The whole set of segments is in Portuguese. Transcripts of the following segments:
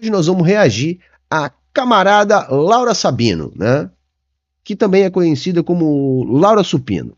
Hoje nós vamos reagir à camarada Laura Sabino, né? Que também é conhecida como Laura Supino.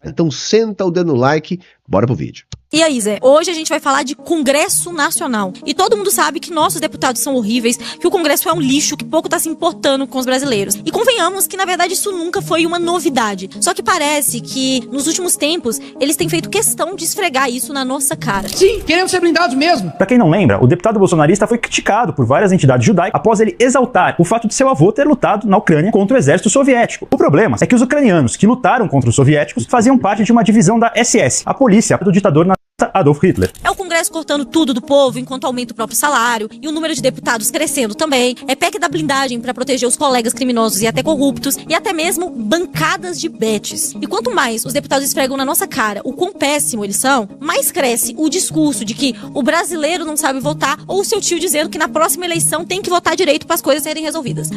Então senta o dedo no like, bora pro vídeo. E aí, Zé, hoje a gente vai falar de Congresso Nacional. E todo mundo sabe que nossos deputados são horríveis, que o Congresso é um lixo, que pouco tá se importando com os brasileiros. E convenhamos que, na verdade, isso nunca foi uma novidade. Só que parece que, nos últimos tempos, eles têm feito questão de esfregar isso na nossa cara. Sim, queremos ser blindados mesmo. Pra quem não lembra, o deputado bolsonarista foi criticado por várias entidades judaicas após ele exaltar o fato de seu avô ter lutado na Ucrânia contra o exército soviético. O problema é que os ucranianos que lutaram contra os soviéticos faziam parte de uma divisão da SS, a polícia do ditador Adolf Hitler. É o Congresso cortando tudo do povo enquanto aumenta o próprio salário e o número de deputados crescendo também. É PEC da blindagem para proteger os colegas criminosos e até corruptos e até mesmo bancadas de bets. E quanto mais os deputados esfregam na nossa cara o quão péssimo eles são, mais cresce o discurso de que o brasileiro não sabe votar ou o seu tio dizendo que na próxima eleição tem que votar direito para as coisas serem resolvidas.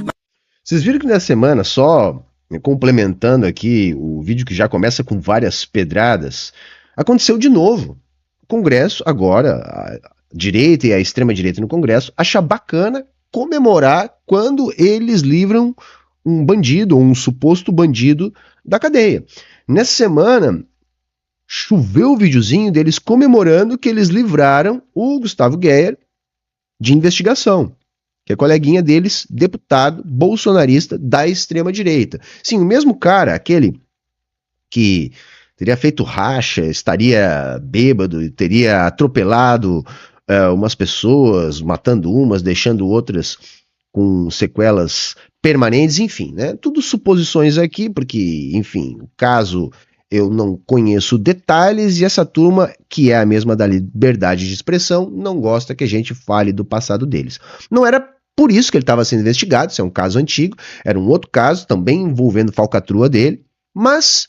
Vocês viram que nessa semana, só complementando aqui o vídeo que já começa com várias pedradas, aconteceu de novo. Congresso, agora, a direita e a extrema-direita no Congresso, acha bacana comemorar quando eles livram um bandido ou um suposto bandido da cadeia. Nessa semana, choveu o videozinho deles comemorando que eles livraram o Gustavo Geyer de investigação, que é coleguinha deles, deputado bolsonarista da extrema-direita. Sim, o mesmo cara, aquele que teria feito racha, estaria bêbado, teria atropelado umas pessoas, matando umas, deixando outras com sequelas permanentes, enfim, né? Tudo suposições aqui, porque, enfim, o caso eu não conheço detalhes e essa turma, que é a mesma da liberdade de expressão, não gosta que a gente fale do passado deles. Não era por isso que ele estava sendo investigado, isso é um caso antigo, era um outro caso, também envolvendo falcatrua dele, mas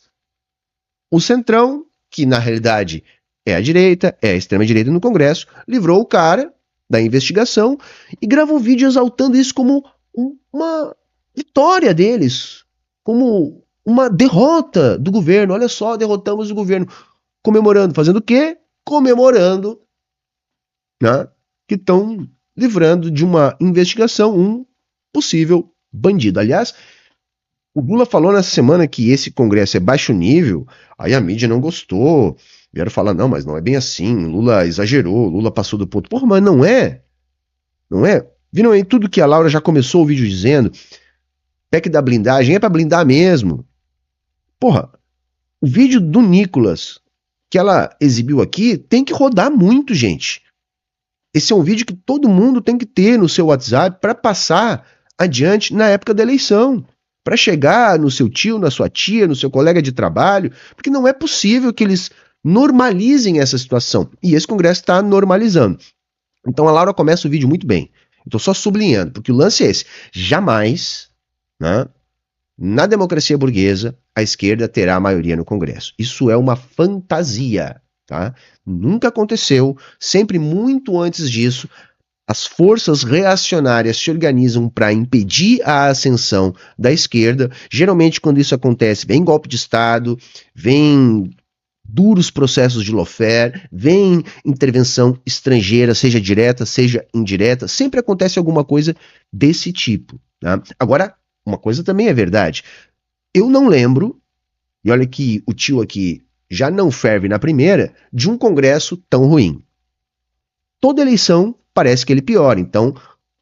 o Centrão, que na realidade é a direita, é a extrema-direita no Congresso, livrou o cara da investigação e gravou um vídeo exaltando isso como uma vitória deles, como uma derrota do governo. Olha só, derrotamos o governo. Comemorando, fazendo o quê? Comemorando, né, que estão livrando de uma investigação um possível bandido. Aliás, o Lula falou nessa semana que esse Congresso é baixo nível, aí a mídia não gostou, vieram falar, não, mas não é bem assim, Lula exagerou, Lula passou do ponto. Porra, mas não é, não é? Viram aí tudo que a Laura já começou o vídeo dizendo, PEC da blindagem é pra blindar mesmo. Porra, o vídeo do Nicolas, que ela exibiu aqui, tem que rodar muito, gente. Esse é um vídeo que todo mundo tem que ter no seu WhatsApp para passar adiante na época da eleição. Para chegar no seu tio, na sua tia, no seu colega de trabalho, porque não é possível que eles normalizem essa situação. E esse Congresso está normalizando. Então a Laura começa o vídeo muito bem. Estou só sublinhando, porque o lance é esse. Jamais, né, na democracia burguesa, a esquerda terá a maioria no Congresso. Isso é uma fantasia, tá? Nunca aconteceu, sempre muito antes disso, as forças reacionárias se organizam para impedir a ascensão da esquerda. Geralmente, quando isso acontece, vem golpe de Estado, vem duros processos de lawfare, vem intervenção estrangeira, seja direta, seja indireta. Sempre acontece alguma coisa desse tipo, tá? Agora, uma coisa também é verdade. Eu não lembro, e olha que o tio aqui já não ferve na primeira, de um Congresso tão ruim. Toda eleição parece que ele piora, então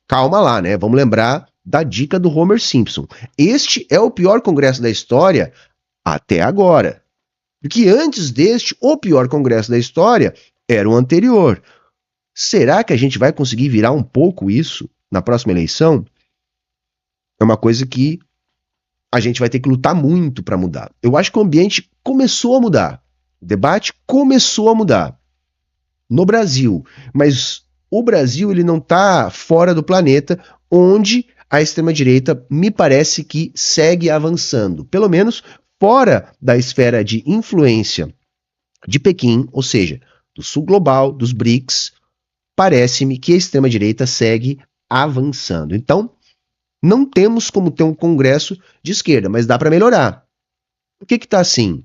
calma lá, né? Vamos lembrar da dica do Homer Simpson. Este é o pior Congresso da história até agora. Porque antes deste, o pior Congresso da história era o anterior. Será que a gente vai conseguir virar um pouco isso na próxima eleição? É uma coisa que a gente vai ter que lutar muito para mudar. Eu acho que o ambiente começou a mudar. O debate começou a mudar no Brasil, mas o Brasil ele não está fora do planeta, onde a extrema-direita me parece que segue avançando, pelo menos fora da esfera de influência de Pequim, ou seja, do sul global, dos BRICS, parece-me que a extrema-direita segue avançando. Então, não temos como ter um congresso de esquerda, mas dá para melhorar. Por que está assim?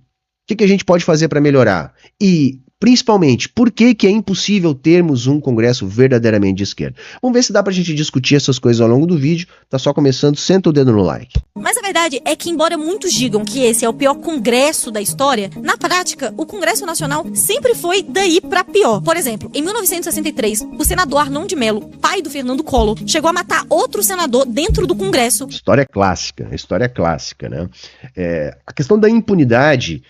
O que a gente pode fazer para melhorar? E, Principalmente, por que é impossível termos um Congresso verdadeiramente de esquerda? Vamos ver se dá pra gente discutir essas coisas ao longo do vídeo. Tá só começando, senta o dedo no like. Mas a verdade é que, embora muitos digam que esse é o pior congresso da história, na prática, o Congresso Nacional sempre foi daí pra pior. Por exemplo, em 1963, o senador Arnon de Mello, pai do Fernando Collor, chegou a matar outro senador dentro do Congresso. História clássica, né? A questão da impunidade,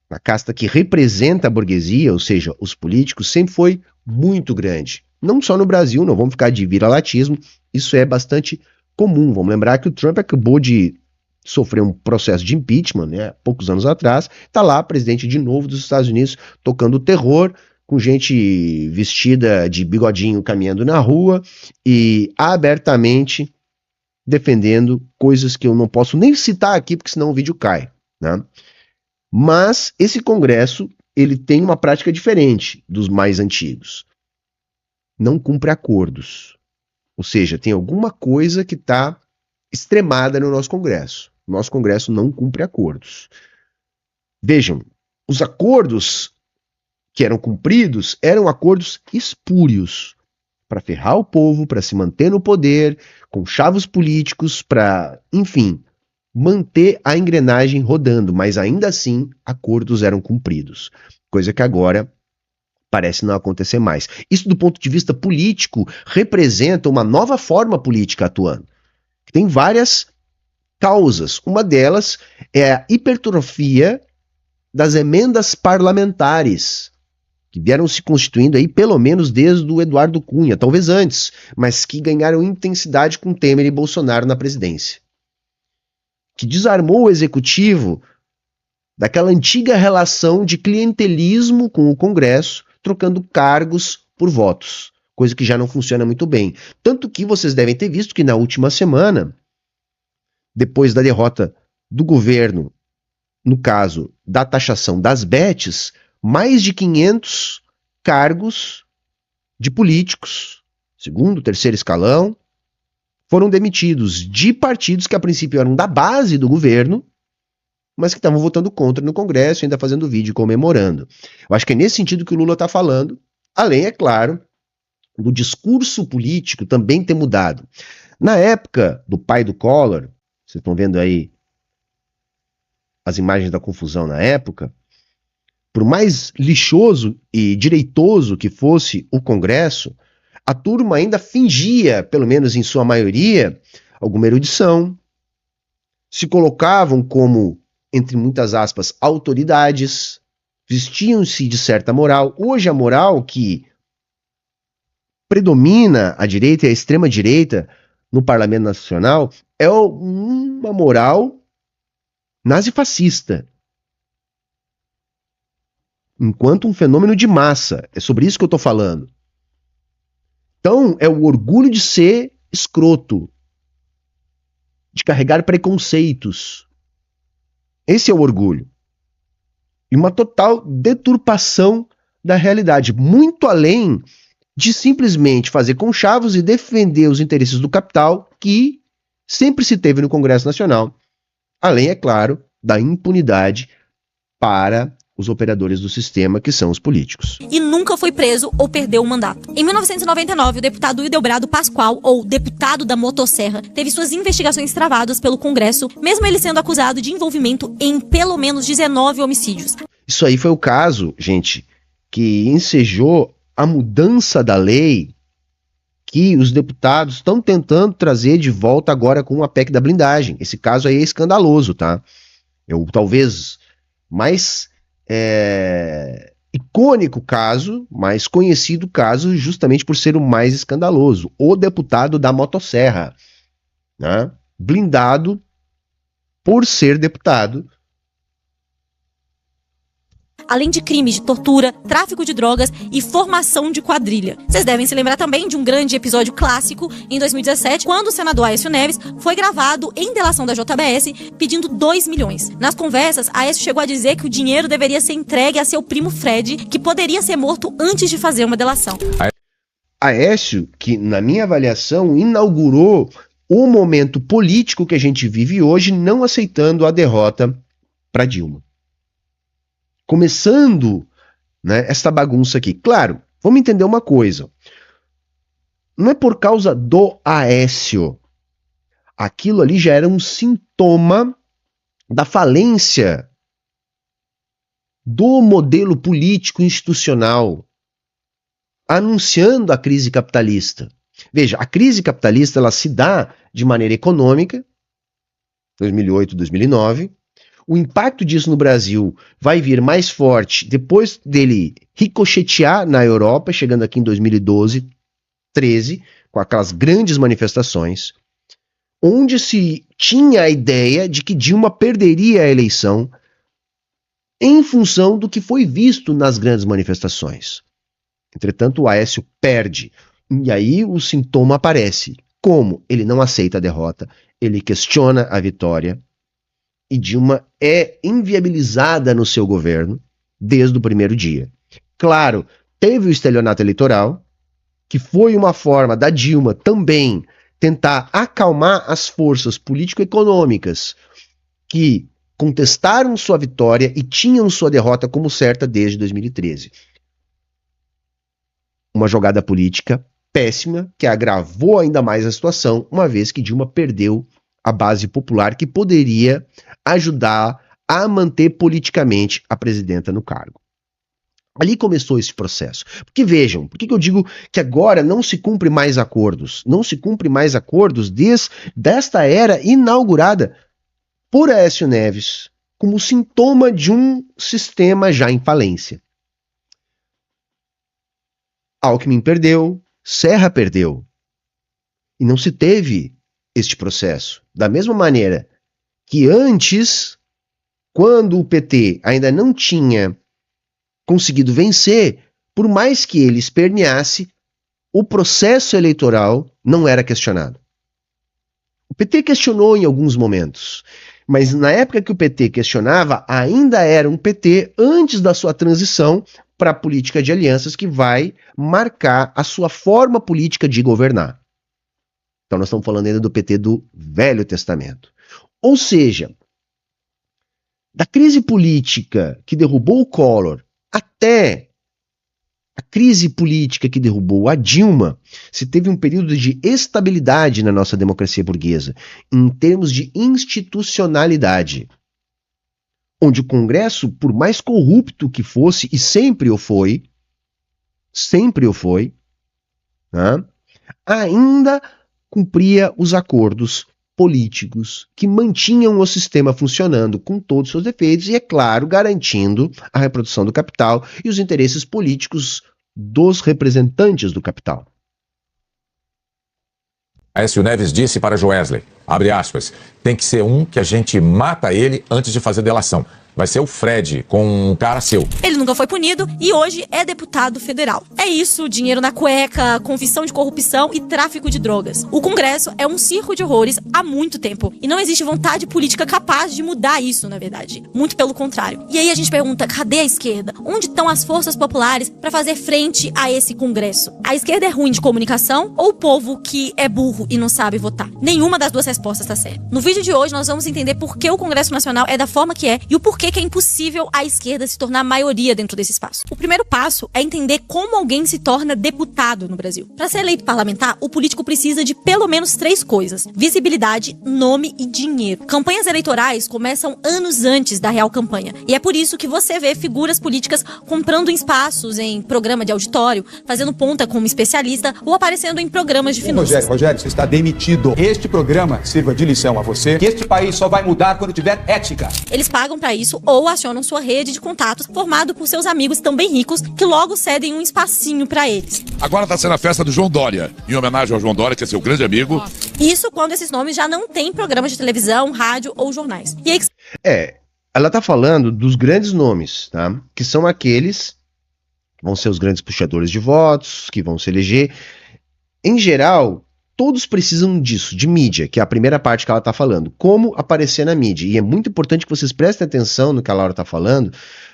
a casta que representa a burguesia, ou seja, os políticos, sempre foi muito grande. Não só no Brasil, não vamos ficar de vira-latismo, isso é bastante comum. Vamos lembrar que o Trump acabou de sofrer um processo de impeachment, né, poucos anos atrás, está lá, presidente de novo dos Estados Unidos, tocando terror, com gente vestida de bigodinho caminhando na rua e abertamente defendendo coisas que eu não posso nem citar aqui, porque senão o vídeo cai, né? Mas esse Congresso, ele tem uma prática diferente dos mais antigos. Não cumpre acordos. Ou seja, tem alguma coisa que está extremada no nosso Congresso. O nosso Congresso não cumpre acordos. Vejam, os acordos que eram cumpridos eram acordos espúrios para ferrar o povo, para se manter no poder, com chavos políticos, para, enfim, manter a engrenagem rodando, mas ainda assim acordos eram cumpridos, coisa que agora parece não acontecer mais. Isso, do ponto de vista político, representa uma nova forma política atuando, que tem várias causas. Uma delas é a hipertrofia das emendas parlamentares, que vieram se constituindo aí pelo menos desde o Eduardo Cunha, talvez antes, mas que ganharam intensidade com Temer e Bolsonaro na presidência, que desarmou o executivo daquela antiga relação de clientelismo com o Congresso, trocando cargos por votos, coisa que já não funciona muito bem. Tanto que vocês devem ter visto que na última semana, depois da derrota do governo, no caso da taxação das bets, mais de 500 cargos de políticos, segundo, terceiro escalão, foram demitidos de partidos que a princípio eram da base do governo, mas que estavam votando contra no Congresso, ainda fazendo vídeo comemorando. Eu acho que é nesse sentido que o Lula está falando, além, é claro, do discurso político também ter mudado. Na época do pai do Collor, vocês estão vendo aí as imagens da confusão na época, por mais lixoso e direitoso que fosse o Congresso, a turma ainda fingia, pelo menos em sua maioria, alguma erudição, se colocavam como, entre muitas aspas, autoridades, vestiam-se de certa moral. Hoje a moral que predomina a direita e a extrema-direita no Parlamento Nacional é uma moral nazifascista, enquanto um fenômeno de massa. É sobre isso que eu estou falando. Então, é o orgulho de ser escroto, de carregar preconceitos. Esse é o orgulho. E uma total deturpação da realidade, muito além de simplesmente fazer conchavos e defender os interesses do capital que sempre se teve no Congresso Nacional, além, é claro, da impunidade para os operadores do sistema, que são os políticos. E nunca foi preso ou perdeu o mandato. Em 1999, o deputado Hildebrando Pascoal, ou deputado da motosserra, teve suas investigações travadas pelo Congresso, mesmo ele sendo acusado de envolvimento em pelo menos 19 homicídios. Isso aí foi o caso, gente, que ensejou a mudança da lei que os deputados estão tentando trazer de volta agora com a PEC da blindagem. Esse caso aí é escandaloso, tá? Talvez mais icônico caso, mais conhecido caso, justamente por ser o mais escandaloso. O deputado da motosserra, né? Blindado por ser deputado. Além de crimes de tortura, tráfico de drogas e formação de quadrilha. Vocês devem se lembrar também de um grande episódio clássico em 2017, quando o senador Aécio Neves foi gravado em delação da JBS pedindo 2 milhões. Nas conversas, Aécio chegou a dizer que o dinheiro deveria ser entregue a seu primo Fred, que poderia ser morto antes de fazer uma delação. Aécio, que na minha avaliação inaugurou o momento político que a gente vive hoje, não aceitando a derrota para Dilma. Começando né, esta bagunça aqui. Claro, vamos entender uma coisa. Não é por causa do Aécio. Aquilo ali já era um sintoma da falência do modelo político institucional, anunciando a crise capitalista. Veja, a crise capitalista ela se dá de maneira econômica, 2008, 2009. O impacto disso no Brasil vai vir mais forte depois dele ricochetear na Europa, chegando aqui em 2012, 13, com aquelas grandes manifestações, onde se tinha a ideia de que Dilma perderia a eleição em função do que foi visto nas grandes manifestações. Entretanto, o Aécio perde. E aí o sintoma aparece. Como? Ele não aceita a derrota, ele questiona a vitória, e Dilma é inviabilizada no seu governo desde o primeiro dia. Claro, teve o estelionato eleitoral, que foi uma forma da Dilma também tentar acalmar as forças político-econômicas que contestaram sua vitória e tinham sua derrota como certa desde 2013. Uma jogada política péssima que agravou ainda mais a situação, uma vez que Dilma perdeu a base popular que poderia ajudar a manter politicamente a presidenta no cargo. Ali começou esse processo. Porque vejam, por que eu digo que agora não se cumpre mais acordos? Não se cumpre mais acordos desta era inaugurada por Aécio Neves como sintoma de um sistema já em falência. Alckmin perdeu, Serra perdeu. E não se teve este processo. Da mesma maneira que antes, quando o PT ainda não tinha conseguido vencer, por mais que ele esperneasse, o processo eleitoral não era questionado. O PT questionou em alguns momentos, mas na época que o PT questionava, ainda era um PT antes da sua transição para a política de alianças que vai marcar a sua forma política de governar. Então nós estamos falando ainda do PT do Velho Testamento. Ou seja, da crise política que derrubou o Collor até a crise política que derrubou a Dilma, se teve um período de estabilidade na nossa democracia burguesa, em termos de institucionalidade, onde o Congresso, por mais corrupto que fosse, e sempre o foi, né, ainda cumpria os acordos políticos que mantinham o sistema funcionando com todos os seus defeitos e, é claro, garantindo a reprodução do capital e os interesses políticos dos representantes do capital. Aécio Neves disse para Joesley, abre aspas, tem que ser um que a gente mata ele antes de fazer delação. Vai ser o Fred, com um cara seu. Ele nunca foi punido e hoje é deputado federal. É isso, dinheiro na cueca, confissão de corrupção e tráfico de drogas. O Congresso é um circo de horrores há muito tempo. E não existe vontade política capaz de mudar isso, na verdade. Muito pelo contrário. E aí a gente pergunta, cadê a esquerda? Onde estão as forças populares para fazer frente a esse Congresso? A esquerda é ruim de comunicação ou o povo que é burro e não sabe votar? Nenhuma das duas respostas está certa. No vídeo de hoje nós vamos entender por que o Congresso Nacional é da forma que é e o porquê que é impossível a esquerda se tornar maioria dentro desse espaço. O primeiro passo é entender como alguém se torna deputado no Brasil. Para ser eleito parlamentar, o político precisa de pelo menos 3 coisas: visibilidade, nome e dinheiro. Campanhas eleitorais começam anos antes da real campanha. E é por isso que você vê figuras políticas comprando espaços em programa de auditório, fazendo ponta como especialista ou aparecendo em programas de finanças. Rogério, você está demitido. Este programa sirva de lição a você que este país só vai mudar quando tiver ética. Eles pagam para isso ou acionam sua rede de contatos formado por seus amigos também ricos que logo cedem um espacinho para eles. Agora está sendo a festa do João Dória, em homenagem ao João Dória, que é seu grande amigo. Isso quando esses nomes já não têm programas de televisão, rádio ou jornais. E aí... Ela está falando dos grandes nomes, tá? Que são aqueles que vão ser os grandes puxadores de votos, que vão se eleger. Em geral, todos precisam disso, de mídia, que é a primeira parte que ela está falando. Como aparecer na mídia. E é muito importante que vocês prestem atenção no que a Laura está falando,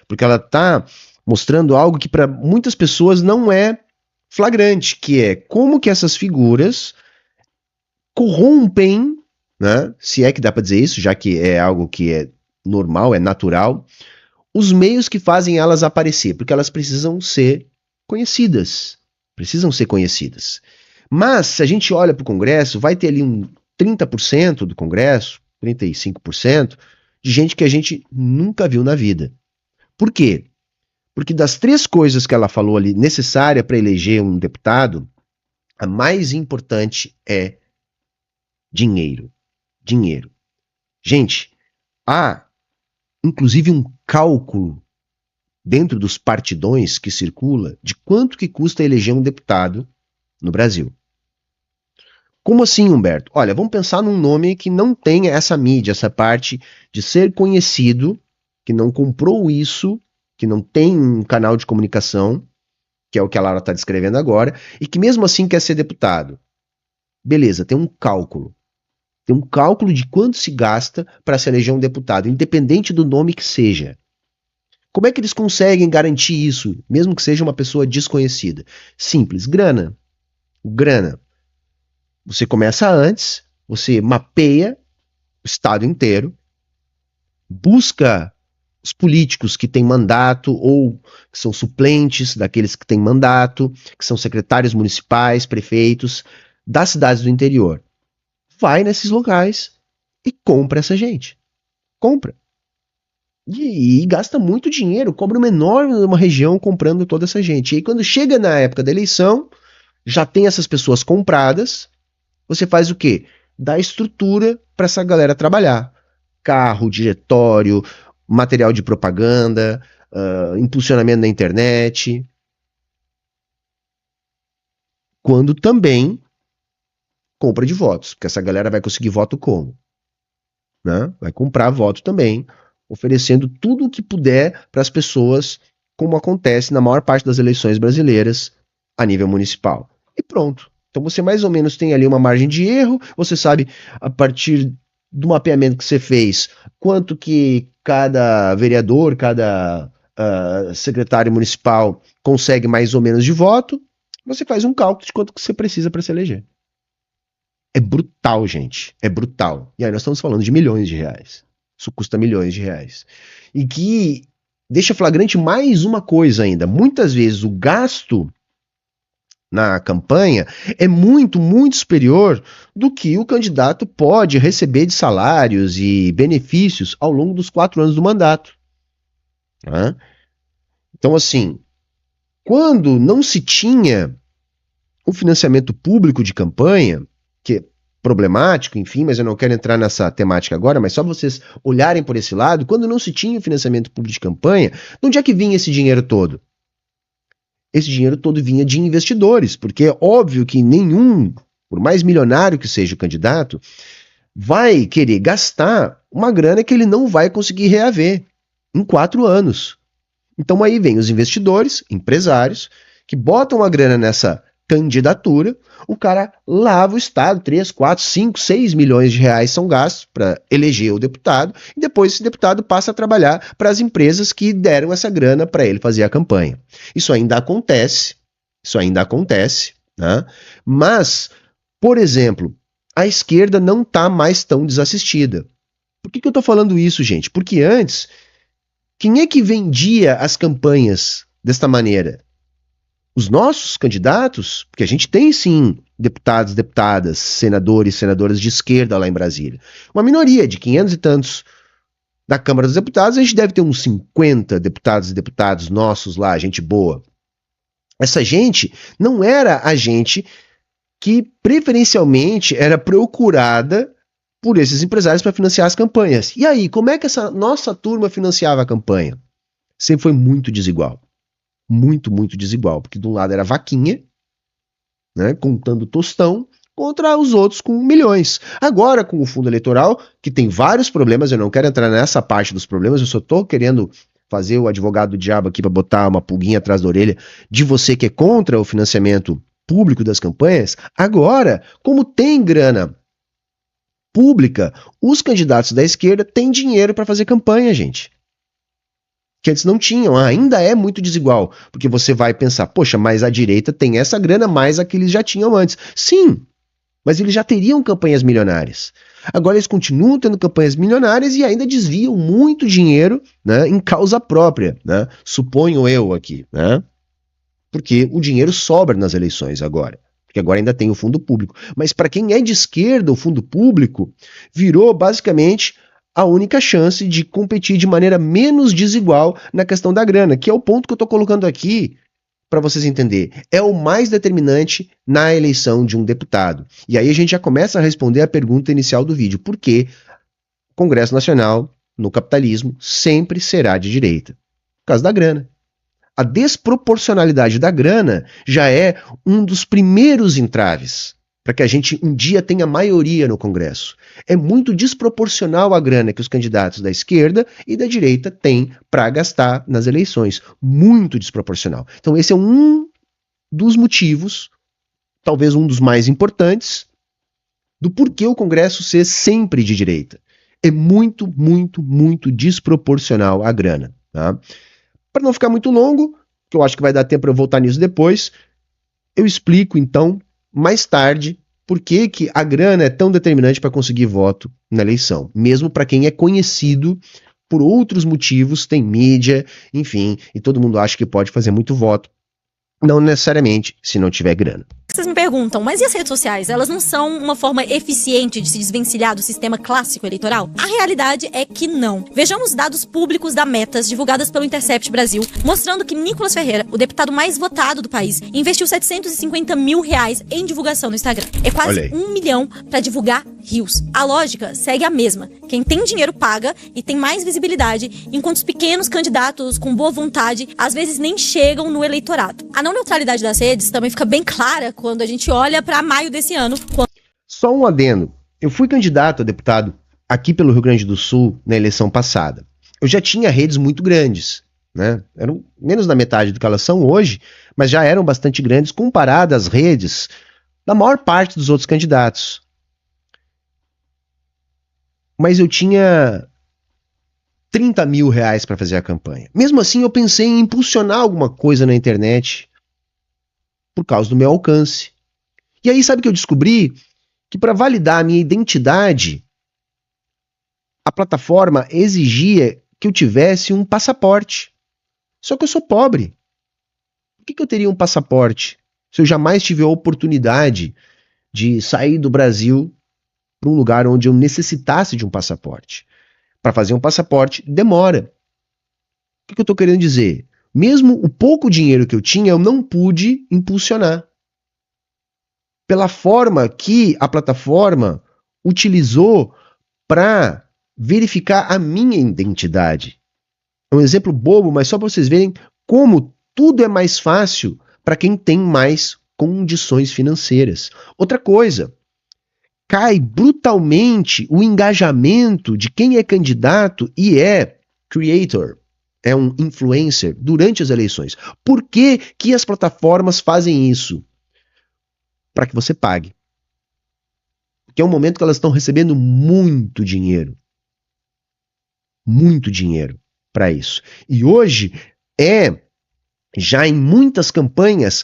porque ela está mostrando algo que para muitas pessoas não é flagrante, que é como que essas figuras corrompem, né, se é que dá para dizer isso, já que é algo que é normal, é natural, os meios que fazem elas aparecer, porque elas precisam ser conhecidas. Precisam ser conhecidas. Mas, se a gente olha para o Congresso, vai ter ali um 30% do Congresso, 35%, de gente que a gente nunca viu na vida. Por quê? Porque das 3 coisas que ela falou ali, necessária para eleger um deputado, a mais importante é dinheiro. Dinheiro. Gente, há inclusive um cálculo dentro dos partidões que circula de quanto que custa eleger um deputado no Brasil. Como assim, Humberto? Olha, vamos pensar num nome que não tem essa mídia, essa parte de ser conhecido, que não comprou isso, que não tem um canal de comunicação, que é o que a Lara está descrevendo agora, e que mesmo assim quer ser deputado. Beleza, tem um cálculo. Tem um cálculo de quanto se gasta para se eleger um deputado, independente do nome que seja. Como é que eles conseguem garantir isso, mesmo que seja uma pessoa desconhecida? Simples, grana. Grana. Você começa antes, você mapeia o estado inteiro, busca os políticos que têm mandato ou que são suplentes daqueles que têm mandato, que são secretários municipais, prefeitos das cidades do interior. Vai nesses locais e compra essa gente. Compra. E gasta muito dinheiro, cobra uma enorme região comprando toda essa gente. E aí, quando chega na época da eleição, já tem essas pessoas compradas, você faz o quê? Dá estrutura para essa galera trabalhar. Carro, diretório, material de propaganda, impulsionamento na internet. Quando também compra de votos, porque essa galera vai conseguir voto como? Né? Vai comprar voto também, oferecendo tudo o que puder para as pessoas, como acontece na maior parte das eleições brasileiras a nível municipal. E pronto. Então você mais ou menos tem ali uma margem de erro, você sabe a partir do mapeamento que você fez, quanto que cada vereador, cada secretário municipal consegue mais ou menos de voto, você faz um cálculo de quanto que você precisa para se eleger. É brutal, gente. É brutal. E aí nós estamos falando de milhões de reais. Isso custa milhões de reais. E que deixa flagrante mais uma coisa ainda. Muitas vezes o gasto na campanha é muito, muito superior do que o candidato pode receber de salários e benefícios ao longo dos 4 anos do mandato. Né? Então, assim, quando não se tinha o financiamento público de campanha, que é problemático, enfim, mas eu não quero entrar nessa temática agora, mas só vocês olharem por esse lado, quando não se tinha o financiamento público de campanha, de onde é que vinha esse dinheiro todo? Esse dinheiro todo vinha de investidores, porque é óbvio que nenhum, por mais milionário que seja o candidato, vai querer gastar uma grana que ele não vai conseguir reaver em 4 anos. Então aí vem os investidores, empresários, que botam a grana nessa candidatura, o cara lava o Estado, 3, 4, 5, 6 milhões de reais são gastos para eleger o deputado, e depois esse deputado passa a trabalhar para as empresas que deram essa grana para ele fazer a campanha. Isso ainda acontece, né? Mas, por exemplo, a esquerda não está mais tão desassistida. Por que eu estou falando isso, gente? Porque antes, quem é que vendia as campanhas desta maneira? Os nossos candidatos, porque a gente tem sim deputados, deputadas, senadores, senadoras de esquerda lá em Brasília. Uma minoria de 500 e tantos da Câmara dos Deputados, a gente deve ter uns 50 deputados e deputados nossos lá, gente boa. Essa gente não era a gente que preferencialmente era procurada por esses empresários para financiar as campanhas. E aí, como é que essa nossa turma financiava a campanha? Sempre foi muito desigual. Muito, muito desigual, porque de um lado era vaquinha, né, contando tostão, contra os outros com milhões. Agora, com o fundo eleitoral, que tem vários problemas, eu não quero entrar nessa parte dos problemas, eu só estou querendo fazer o advogado do diabo aqui para botar uma pulguinha atrás da orelha de você que é contra o financiamento público das campanhas. Agora, como tem grana pública, os candidatos da esquerda têm dinheiro para fazer campanha, gente. Que antes não tinham, ainda é muito desigual, porque você vai pensar, poxa, mas a direita tem essa grana mais a que eles já tinham antes. Sim, mas eles já teriam campanhas milionárias. Agora eles continuam tendo campanhas milionárias e ainda desviam muito dinheiro, né, em causa própria, né, suponho eu aqui, né, porque o dinheiro sobra nas eleições agora, porque agora ainda tem o fundo público. Mas para quem é de esquerda, o fundo público virou basicamente a única chance de competir de maneira menos desigual na questão da grana, que é o ponto que eu estou colocando aqui para vocês entenderem. É o mais determinante na eleição de um deputado. E aí a gente já começa a responder a pergunta inicial do vídeo. Por que o Congresso Nacional, no capitalismo, sempre será de direita? Por causa da grana. A desproporcionalidade da grana já é um dos primeiros entraves para que a gente um dia tenha maioria no Congresso. É muito desproporcional a grana que os candidatos da esquerda e da direita têm para gastar nas eleições. Muito desproporcional. Então esse é um dos motivos, talvez um dos mais importantes, do porquê o Congresso ser sempre de direita. É muito, muito, muito desproporcional a grana. Tá? Para não ficar muito longo, que eu acho que vai dar tempo para eu voltar nisso depois, eu explico então mais tarde por que que a grana é tão determinante para conseguir voto na eleição, mesmo para quem é conhecido por outros motivos, tem mídia, enfim, e todo mundo acha que pode fazer muito voto, não necessariamente se não tiver grana. Vocês me perguntam, mas e as redes sociais? Elas não são uma forma eficiente de se desvencilhar do sistema clássico eleitoral? A realidade é que não. Vejamos dados públicos da Metas, divulgadas pelo Intercept Brasil, mostrando que Nicolas Ferreira, o deputado mais votado do país, investiu R$750 mil em divulgação no Instagram. É quase 1 milhão para divulgar rios. A lógica segue a mesma. Quem tem dinheiro paga e tem mais visibilidade, enquanto os pequenos candidatos com boa vontade às vezes nem chegam no eleitorado. A não neutralidade das redes também fica bem clara quando a gente olha para maio desse ano. Só um adendo. Eu fui candidato a deputado aqui pelo Rio Grande do Sul na eleição passada. Eu já tinha redes muito grandes, né? Eram menos da metade do que elas são hoje, mas já eram bastante grandes comparadas às redes da maior parte dos outros candidatos. Mas eu tinha R$30 mil para fazer a campanha. Mesmo assim, eu pensei em impulsionar alguma coisa na internet por causa do meu alcance. E aí, sabe o que eu descobri? Que para validar a minha identidade, a plataforma exigia que eu tivesse um passaporte. Só que eu sou pobre. Por que eu teria um passaporte se eu jamais tive a oportunidade de sair do Brasil para um lugar onde eu necessitasse de um passaporte? Para fazer um passaporte demora. O que eu estou querendo dizer? Mesmo o pouco dinheiro que eu tinha, eu não pude impulsionar. Pela forma que a plataforma utilizou para verificar a minha identidade. É um exemplo bobo, mas só para vocês verem como tudo é mais fácil para quem tem mais condições financeiras. Outra coisa, cai brutalmente o engajamento de quem é candidato e é creator, é um influencer durante as eleições. Por que que as plataformas fazem isso? Para que você pague. Porque é um momento que elas estão recebendo muito dinheiro. Muito dinheiro para isso. E hoje é, já em muitas campanhas,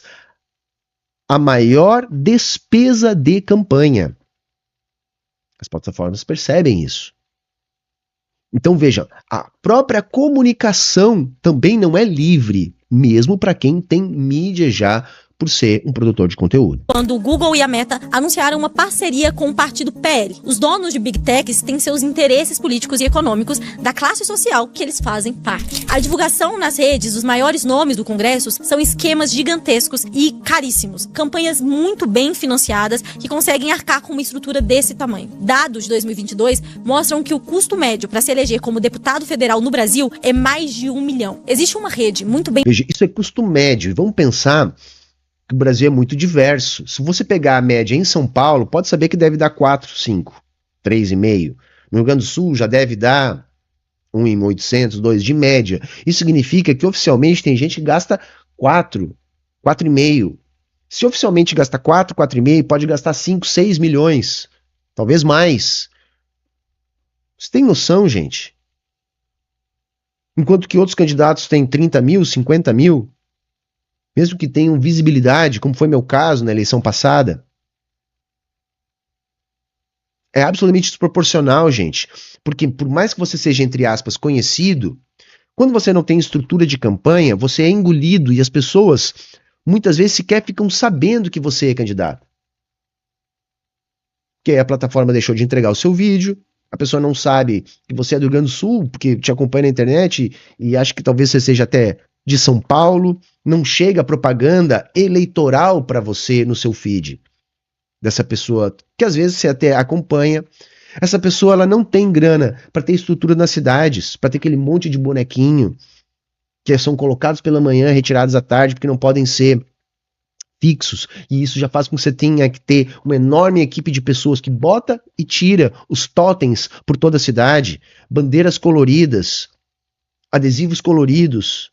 a maior despesa de campanha. As plataformas percebem isso. Então veja, a própria comunicação também não é livre, mesmo para quem tem mídia já por ser um produtor de conteúdo. Quando o Google e a Meta anunciaram uma parceria com o partido PL. Os donos de Big Techs têm seus interesses políticos e econômicos da classe social que eles fazem parte. A divulgação nas redes dos maiores nomes do Congresso são esquemas gigantescos e caríssimos. Campanhas muito bem financiadas que conseguem arcar com uma estrutura desse tamanho. Dados de 2022 mostram que o custo médio para se eleger como deputado federal no Brasil é mais de 1 milhão. Existe uma rede muito bem... Veja, isso é custo médio. Vamos pensar que o Brasil é muito diverso. Se você pegar a média em São Paulo, pode saber que deve dar 4, 5, 3,5. No Rio Grande do Sul já deve dar 1.800, 2 de média. Isso significa que oficialmente tem gente que gasta 4, 4,5. Se oficialmente gasta 4, 4,5, pode gastar 5, 6 milhões. Talvez mais. Você tem noção, gente? Enquanto que outros candidatos têm 30 mil, 50 mil. Mesmo que tenham visibilidade, como foi meu caso na eleição passada. É absolutamente desproporcional, gente. Porque por mais que você seja, entre aspas, conhecido, quando você não tem estrutura de campanha, você é engolido e as pessoas muitas vezes sequer ficam sabendo que você é candidato. Porque aí a plataforma deixou de entregar o seu vídeo, a pessoa não sabe que você é do Rio Grande do Sul, porque te acompanha na internet e acha que talvez você seja até de São Paulo, não chega propaganda eleitoral para você no seu feed dessa pessoa, que às vezes você até acompanha. Essa pessoa ela não tem grana para ter estrutura nas cidades, para ter aquele monte de bonequinho que são colocados pela manhã, retirados à tarde, porque não podem ser fixos, e isso já faz com que você tenha que ter uma enorme equipe de pessoas que bota e tira os totens por toda a cidade, bandeiras coloridas, adesivos coloridos,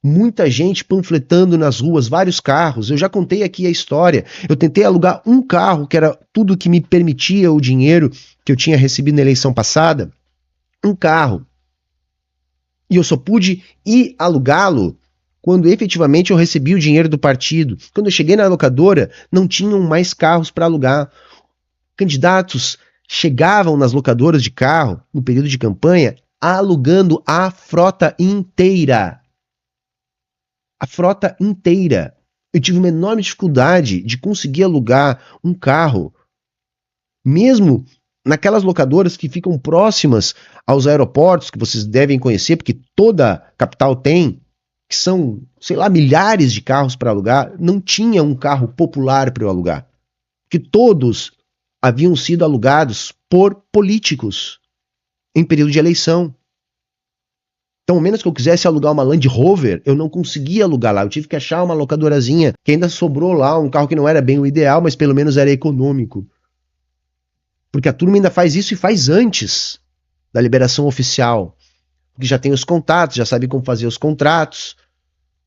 muita gente panfletando nas ruas, vários carros. Eu já contei aqui a história. Eu tentei alugar um carro, que era tudo que me permitia o dinheiro que eu tinha recebido na eleição passada, um carro. E eu só pude ir alugá-lo quando efetivamente eu recebi o dinheiro do partido. Quando eu cheguei na locadora, não tinham mais carros para alugar. Candidatos chegavam nas locadoras de carro, no período de campanha, alugando a frota inteira. A frota inteira. Eu tive uma enorme dificuldade de conseguir alugar um carro, mesmo naquelas locadoras que ficam próximas aos aeroportos, que vocês devem conhecer, porque toda capital tem, que são, sei lá, milhares de carros para alugar. Não tinha um carro popular para eu alugar, porque todos haviam sido alugados por políticos em período de eleição. Então, ao menos que eu quisesse alugar uma Land Rover, eu não conseguia alugar lá. Eu tive que achar uma locadorazinha que ainda sobrou lá, um carro que não era bem o ideal, mas pelo menos era econômico. Porque a turma ainda faz isso e faz antes da liberação oficial. Porque já tem os contatos, já sabe como fazer os contratos,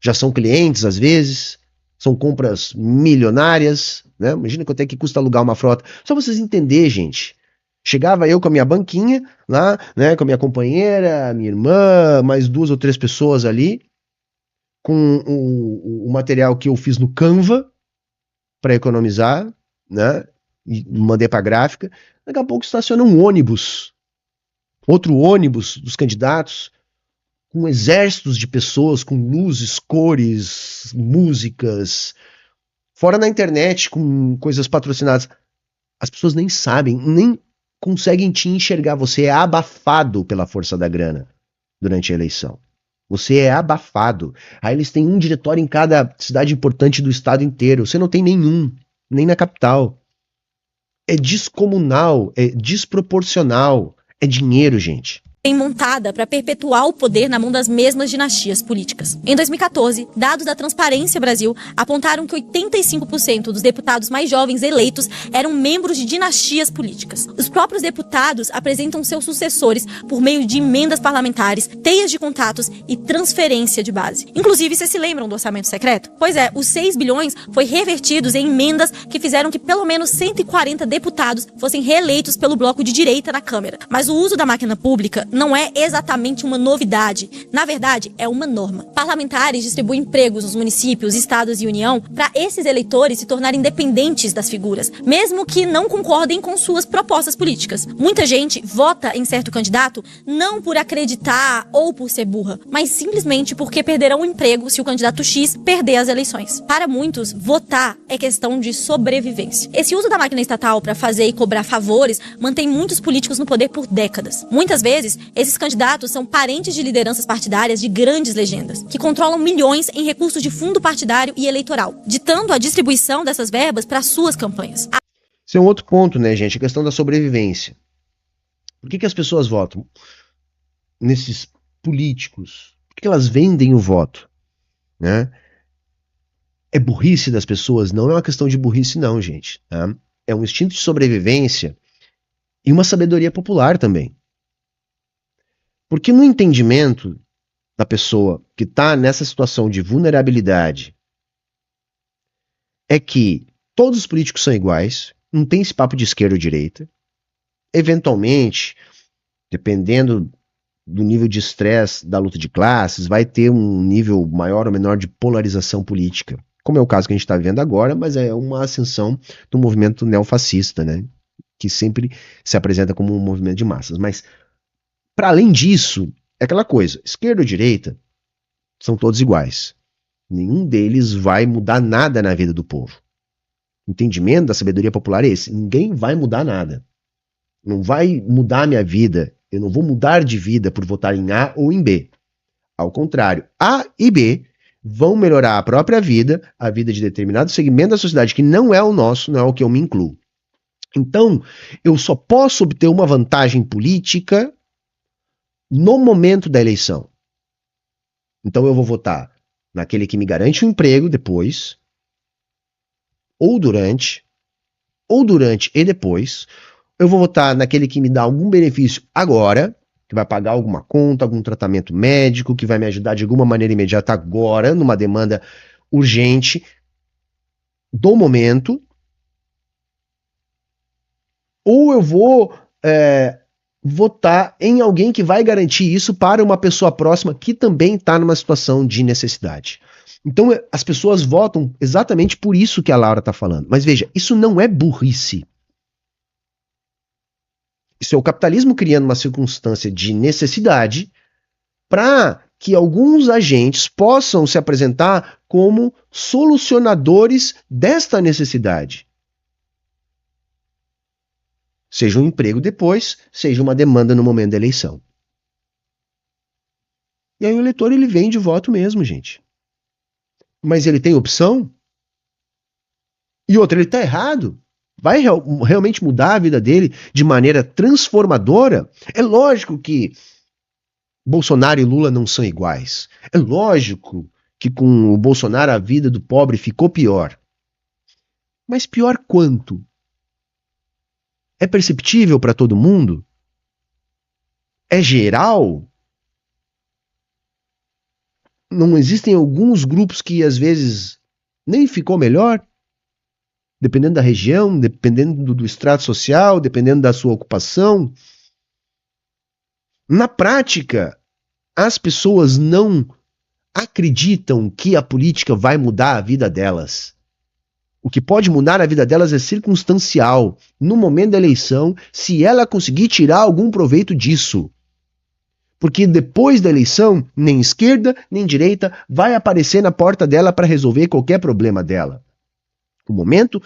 já são clientes às vezes, são compras milionárias, né? Imagina quanto é que custa alugar uma frota. Só vocês entenderem, gente. Chegava eu com a minha banquinha lá, né, com a minha companheira, minha irmã, mais 2 ou 3 pessoas ali, com o material que eu fiz no Canva para economizar, né, e mandei para a gráfica. Daqui a pouco estaciona um ônibus, outro ônibus dos candidatos, com exércitos de pessoas, com luzes, cores, músicas, fora na internet, com coisas patrocinadas. As pessoas nem sabem, nem conseguem te enxergar. Você é abafado pela força da grana durante a eleição. Você é abafado. Aí eles têm um diretório em cada cidade importante do estado inteiro. Você não tem nenhum, nem na capital. É descomunal, é desproporcional. É dinheiro, gente. Montada para perpetuar o poder na mão das mesmas dinastias políticas. Em 2014, dados da Transparência Brasil apontaram que 85% dos deputados mais jovens eleitos eram membros de dinastias políticas. Os próprios deputados apresentam seus sucessores por meio de emendas parlamentares, teias de contatos e transferência de base. Inclusive, vocês se lembram do orçamento secreto? Pois é, os 6 bilhões foi revertidos em emendas que fizeram que pelo menos 140 deputados fossem reeleitos pelo bloco de direita na Câmara. Mas o uso da máquina pública não é exatamente uma novidade. Na verdade, é uma norma. Parlamentares distribuem empregos nos municípios, estados e União para esses eleitores se tornarem dependentes das figuras, mesmo que não concordem com suas propostas políticas. Muita gente vota em certo candidato não por acreditar ou por ser burra, mas simplesmente porque perderão o emprego se o candidato X perder as eleições. Para muitos, votar é questão de sobrevivência. Esse uso da máquina estatal para fazer e cobrar favores mantém muitos políticos no poder por décadas. Muitas vezes, esses candidatos são parentes de lideranças partidárias de grandes legendas, que controlam milhões em recursos de fundo partidário e eleitoral, ditando a distribuição dessas verbas para suas campanhas. Esse é um outro ponto, né, gente? A questão da sobrevivência. Por que as pessoas votam nesses políticos? Por que elas vendem o voto? Né? É burrice das pessoas? Não é uma questão de burrice, não, gente. Tá? É um instinto de sobrevivência e uma sabedoria popular também. Porque no entendimento da pessoa que está nessa situação de vulnerabilidade, é que todos os políticos são iguais, não tem esse papo de esquerda ou direita. Eventualmente, dependendo do nível de estresse da luta de classes, vai ter um nível maior ou menor de polarização política. como é o caso que a gente está vivendo agora, mas é uma ascensão do movimento neofascista, né? Que sempre se apresenta como um movimento de massas. Mas, para além disso, é aquela coisa, esquerda ou direita são todos iguais. Nenhum deles vai mudar nada na vida do povo. O entendimento da sabedoria popular é esse. Ninguém vai mudar nada. Não vai mudar a minha vida. Eu não vou mudar de vida por votar em A ou em B. Ao contrário, A e B vão melhorar a própria vida, a vida de determinado segmento da sociedade que não é o nosso, não é o que eu me incluo. Então, eu só posso obter uma vantagem política no momento da eleição. Então eu vou votar naquele que me garante um emprego depois, ou durante e depois. Eu vou votar naquele que me dá algum benefício agora, que vai pagar alguma conta, algum tratamento médico, que vai me ajudar de alguma maneira imediata agora, numa demanda urgente do momento. Ou eu vou votar em alguém que vai garantir isso para uma pessoa próxima que também está numa situação de necessidade. Então as pessoas votam exatamente por isso que a Laura está falando. Mas veja, isso não é burrice. Isso é o capitalismo criando uma circunstância de necessidade para que alguns agentes possam se apresentar como solucionadores desta necessidade. Seja um emprego depois, seja uma demanda no momento da eleição. E aí o eleitor ele vem de voto mesmo, gente. Mas ele tem opção? E outra, ele está errado? Vai realmente mudar a vida dele de maneira transformadora? É lógico que Bolsonaro e Lula não são iguais. É lógico que com o Bolsonaro a vida do pobre ficou pior. Mas pior quanto? É perceptível para todo mundo? É geral? Não existem alguns grupos que às vezes nem ficou melhor? Dependendo da região, dependendo do estrato social, dependendo da sua ocupação. Na prática, as pessoas não acreditam que a política vai mudar a vida delas. O que pode mudar a vida delas é circunstancial, no momento da eleição, se ela conseguir tirar algum proveito disso. Porque depois da eleição, nem esquerda, nem direita vai aparecer na porta dela para resolver qualquer problema dela. O momento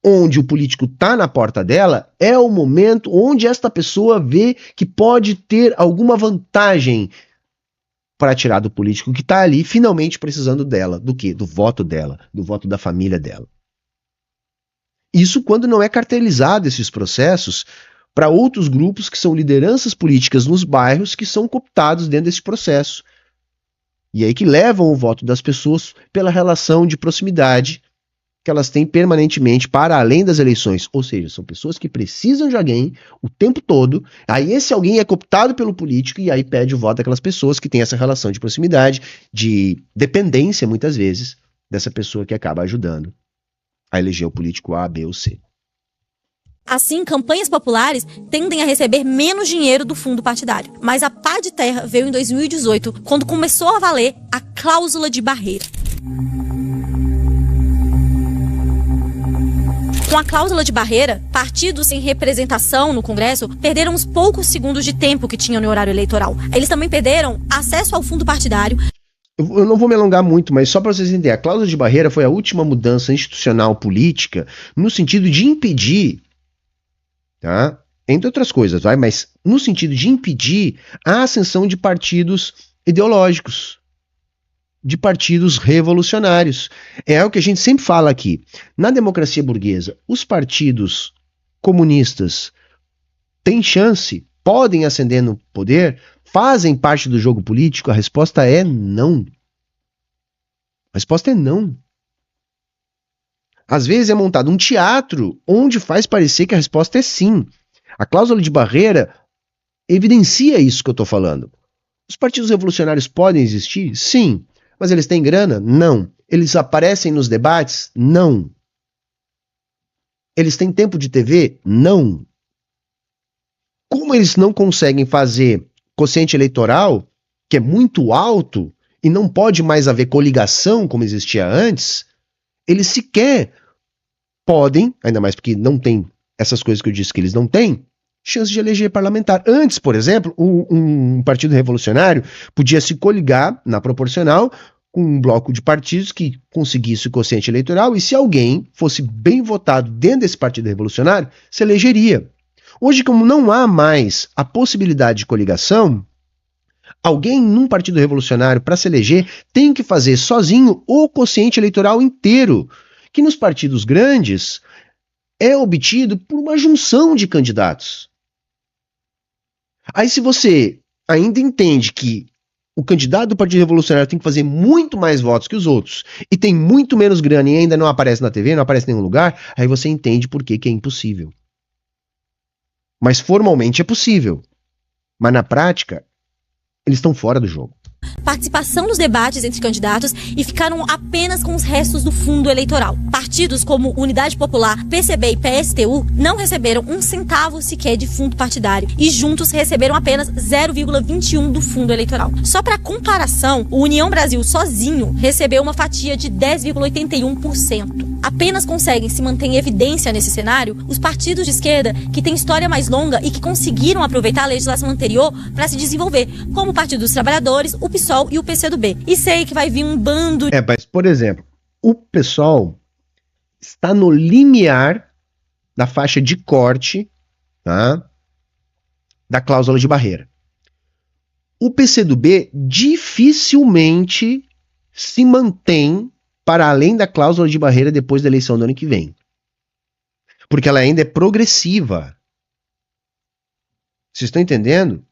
onde o político está na porta dela é o momento onde esta pessoa vê que pode ter alguma vantagem para tirar do político que está ali finalmente precisando dela. Do quê? Do voto dela, do voto da família dela. Isso quando não é cartelizado esses processos para outros grupos que são lideranças políticas nos bairros que são cooptados dentro desse processo. E aí que levam o voto das pessoas pela relação de proximidade que elas têm permanentemente para além das eleições. Ou seja, são pessoas que precisam de alguém o tempo todo, aí esse alguém é cooptado pelo político e aí pede o voto daquelas pessoas que têm essa relação de proximidade, de dependência muitas vezes, dessa pessoa que acaba ajudando a eleger o político A, B ou C. Assim, campanhas populares tendem a receber menos dinheiro do fundo partidário. Mas a pá de terra veio em 2018, quando começou a valer a cláusula de barreira. Com a cláusula de barreira, partidos sem representação no Congresso perderam os poucos segundos de tempo que tinham no horário eleitoral. Eles também perderam acesso ao fundo partidário. Eu não vou me alongar muito, mas só para vocês entenderem, a cláusula de barreira foi a última mudança institucional política no sentido de impedir, tá? Entre outras coisas, mas no sentido de impedir a ascensão de partidos ideológicos, de partidos revolucionários. É o que a gente sempre fala aqui. Na democracia burguesa, os partidos comunistas têm chance, podem ascender no poder, fazem parte do jogo político? A resposta é não. A resposta é não. Às vezes é montado um teatro onde faz parecer que a resposta é sim. A cláusula de barreira evidencia isso que eu estou falando. Os partidos revolucionários podem existir? Sim. Mas eles têm grana? Não. Eles aparecem nos debates? Não. Eles têm tempo de TV? Não. Como eles não conseguem fazer quociente eleitoral, que é muito alto, e não pode mais haver coligação como existia antes, eles sequer podem, ainda mais porque não tem essas coisas que eu disse que eles não têm, chance de eleger parlamentar. Antes, por exemplo, um partido revolucionário podia se coligar na proporcional com um bloco de partidos que conseguisse o quociente eleitoral, e se alguém fosse bem votado dentro desse partido revolucionário, se elegeria. Hoje, como não há mais a possibilidade de coligação, alguém num partido revolucionário, para se eleger, tem que fazer sozinho o quociente eleitoral inteiro, que nos partidos grandes é obtido por uma junção de candidatos. Aí, se você ainda entende que o candidato do Partido Revolucionário tem que fazer muito mais votos que os outros e tem muito menos grana e ainda não aparece na TV, não aparece em nenhum lugar, aí você entende por que é impossível. Mas formalmente é possível. Mas na prática, eles estão fora do jogo. Participação nos debates entre candidatos e ficaram apenas com os restos do fundo eleitoral. Partidos como Unidade Popular, PCB e PSTU não receberam um centavo sequer de fundo partidário e juntos receberam apenas 0,21 do fundo eleitoral. Só para comparação, o União Brasil sozinho recebeu uma fatia de 10,81%. Apenas conseguem se manter em evidência nesse cenário os partidos de esquerda que têm história mais longa e que conseguiram aproveitar a legislação anterior para se desenvolver, como o Partido dos Trabalhadores, o PSOL e o PCdoB. E sei que vai vir um bando... Mas, por exemplo, o PSOL está no limiar da faixa de corte, tá, da cláusula de barreira. O PCdoB dificilmente se mantém para além da cláusula de barreira depois da eleição do ano que vem. Porque ela ainda é progressiva. Vocês estão entendendo?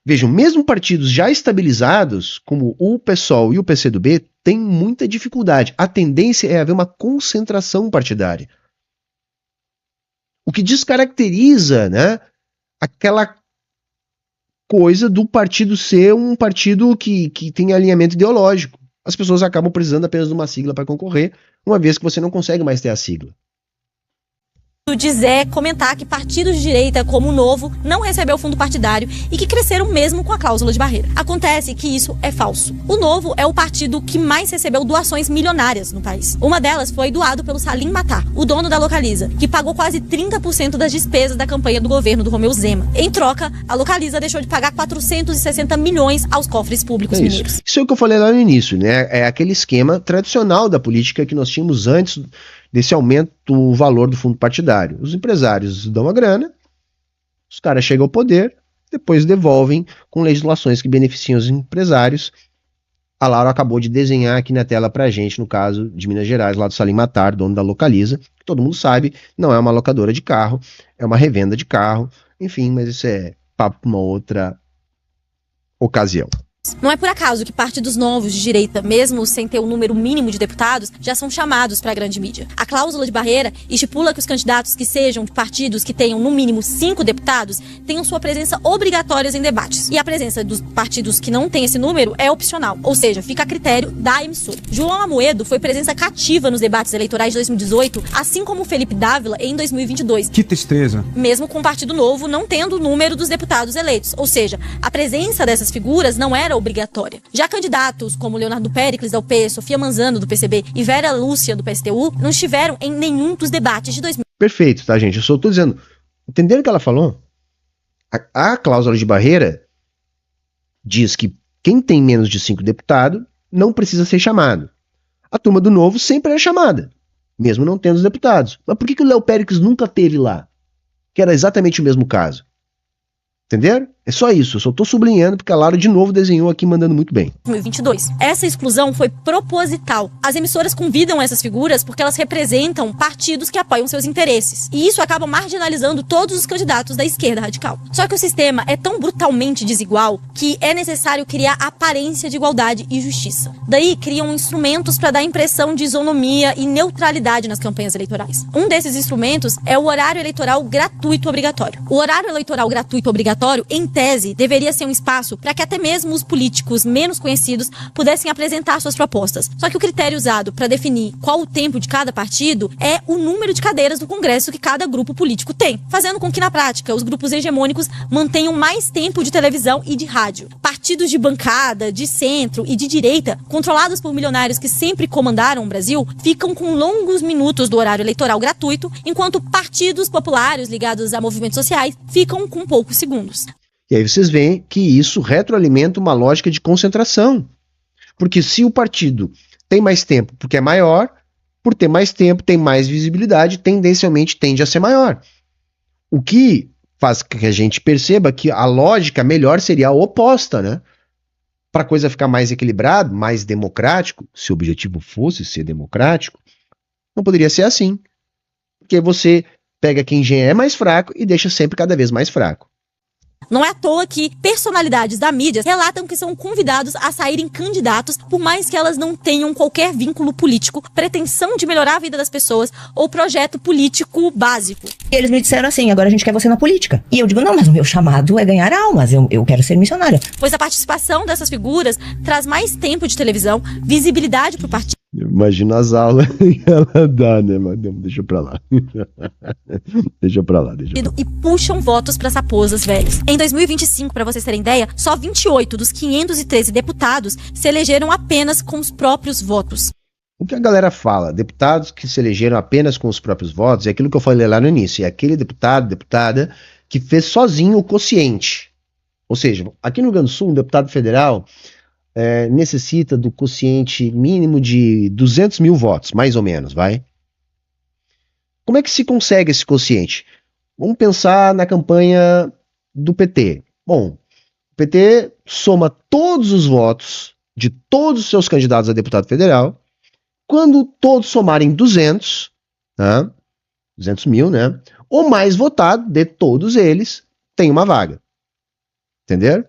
Vejam, mesmo partidos já estabilizados, como o PSOL e o PCdoB, têm muita dificuldade. A tendência é haver uma concentração partidária. O que descaracteriza, né, aquela coisa do partido ser um partido que tem alinhamento ideológico. As pessoas acabam precisando apenas de uma sigla para concorrer, uma vez que você não consegue mais ter a sigla. Dizer, comentar que partidos de direita como o Novo não recebeu fundo partidário e que cresceram mesmo com a cláusula de barreira. Acontece que isso é falso. O Novo é o partido que mais recebeu doações milionárias no país. Uma delas foi doado pelo Salim Matar, o dono da Localiza, que pagou quase 30% das despesas da campanha do governo do Romeu Zema. Em troca, a Localiza deixou de pagar 460 milhões aos cofres públicos mineiros. Isso é o que eu falei lá no início, né? É aquele esquema tradicional da política que nós tínhamos antes desse aumento do valor do fundo partidário. Os empresários dão a grana, os caras chegam ao poder, depois devolvem com legislações que beneficiam os empresários. A Laura acabou de desenhar aqui na tela pra gente, no caso de Minas Gerais, lá do Salim Matar, dono da Localiza, que todo mundo sabe, não é uma locadora de carro, é uma revenda de carro, enfim, mas isso é papo pra uma outra ocasião. Não é por acaso que partidos novos de direita, mesmo sem ter o número mínimo de deputados, já são chamados para a grande mídia. A cláusula de barreira estipula que os candidatos que sejam de partidos que tenham no mínimo 5 deputados tenham sua presença obrigatória em debates. E a presença dos partidos que não têm esse número é opcional, ou seja, fica a critério da emissora. João Amoedo foi presença cativa nos debates eleitorais de 2018, assim como Felipe Dávila em 2022. Que tristeza. Mesmo com o Partido Novo não tendo o número dos deputados eleitos, ou seja, a presença dessas figuras não era obrigatória. Já candidatos como Leonardo Péricles da UP, Sofia Manzano do PCB e Vera Lúcia do PSTU não estiveram em nenhum dos debates de 2000. Perfeito, tá, gente? Eu só tô dizendo, entenderam o que ela falou? A cláusula de barreira diz que quem tem menos de 5 deputados não precisa ser chamado. A turma do Novo sempre é chamada, mesmo não tendo os deputados. Mas por que o Léo Péricles nunca teve lá? Que era exatamente o mesmo caso. Entenderam? É só isso, eu só tô sublinhando porque a Laura de novo desenhou aqui mandando muito bem. 2022. Essa exclusão foi proposital. As emissoras convidam essas figuras porque elas representam partidos que apoiam seus interesses. E isso acaba marginalizando todos os candidatos da esquerda radical. Só que o sistema é tão brutalmente desigual que é necessário criar aparência de igualdade e justiça. Daí criam instrumentos para dar impressão de isonomia e neutralidade nas campanhas eleitorais. Um desses instrumentos é o horário eleitoral gratuito obrigatório. O horário eleitoral gratuito obrigatório, em tese, deveria ser um espaço para que até mesmo os políticos menos conhecidos pudessem apresentar suas propostas. Só que o critério usado para definir qual o tempo de cada partido é o número de cadeiras do Congresso que cada grupo político tem, fazendo com que, na prática, os grupos hegemônicos mantenham mais tempo de televisão e de rádio. Partidos de bancada, de centro e de direita, controlados por milionários que sempre comandaram o Brasil, ficam com longos minutos do horário eleitoral gratuito, enquanto partidos populares ligados a movimentos sociais ficam com poucos segundos. E aí vocês veem que isso retroalimenta uma lógica de concentração. Porque se o partido tem mais tempo porque é maior, por ter mais tempo, tem mais visibilidade, tendencialmente tende a ser maior. O que faz que a gente perceba que a lógica melhor seria a oposta, né? Para a coisa ficar mais equilibrada, mais democrático, se o objetivo fosse ser democrático, não poderia ser assim. Porque você pega quem já é mais fraco e deixa sempre cada vez mais fraco. Não é à toa que personalidades da mídia relatam que são convidados a saírem candidatos, por mais que elas não tenham qualquer vínculo político, pretensão de melhorar a vida das pessoas ou projeto político básico. E eles me disseram assim, agora a gente quer você na política. E eu digo, não, mas o meu chamado é ganhar almas, eu quero ser missionária. Pois a participação dessas figuras traz mais tempo de televisão, visibilidade para o partido. Imagina as aulas que ela dá, né? Mas deixa pra lá. Deixa pra lá. E puxam votos para raposas velhas. Em 2025, para vocês terem ideia, só 28 dos 513 deputados se elegeram apenas com os próprios votos. O que a galera fala, deputados que se elegeram apenas com os próprios votos, é aquilo que eu falei lá no início, é aquele deputado, deputada, que fez sozinho o quociente. Ou seja, aqui no Rio Grande do Sul, um deputado federal necessita do quociente mínimo de 200 mil votos, mais ou menos, vai? Como é que se consegue esse quociente? Vamos pensar na campanha do PT. Bom, o PT soma todos os votos de todos os seus candidatos a deputado federal. Quando todos somarem 200, né, 200 mil, né, o mais votado de todos eles tem uma vaga. Entenderam?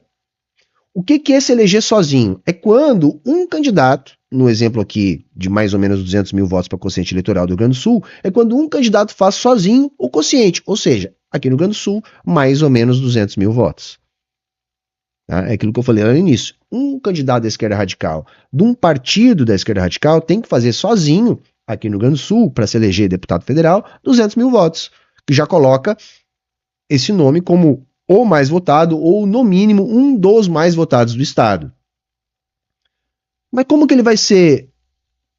O que é se eleger sozinho? É quando um candidato, no exemplo aqui de mais ou menos 200 mil votos para o quociente eleitoral do Rio Grande do Sul, é quando um candidato faz sozinho o quociente, ou seja, aqui no Rio Grande do Sul, mais ou menos 200 mil votos. Tá? É aquilo que eu falei lá no início. Um candidato da esquerda radical, de um partido da esquerda radical, tem que fazer sozinho, aqui no Rio Grande do Sul, para se eleger deputado federal, 200 mil votos, que já coloca esse nome como o mais votado, ou no mínimo um dos mais votados do estado. Mas como que ele vai ser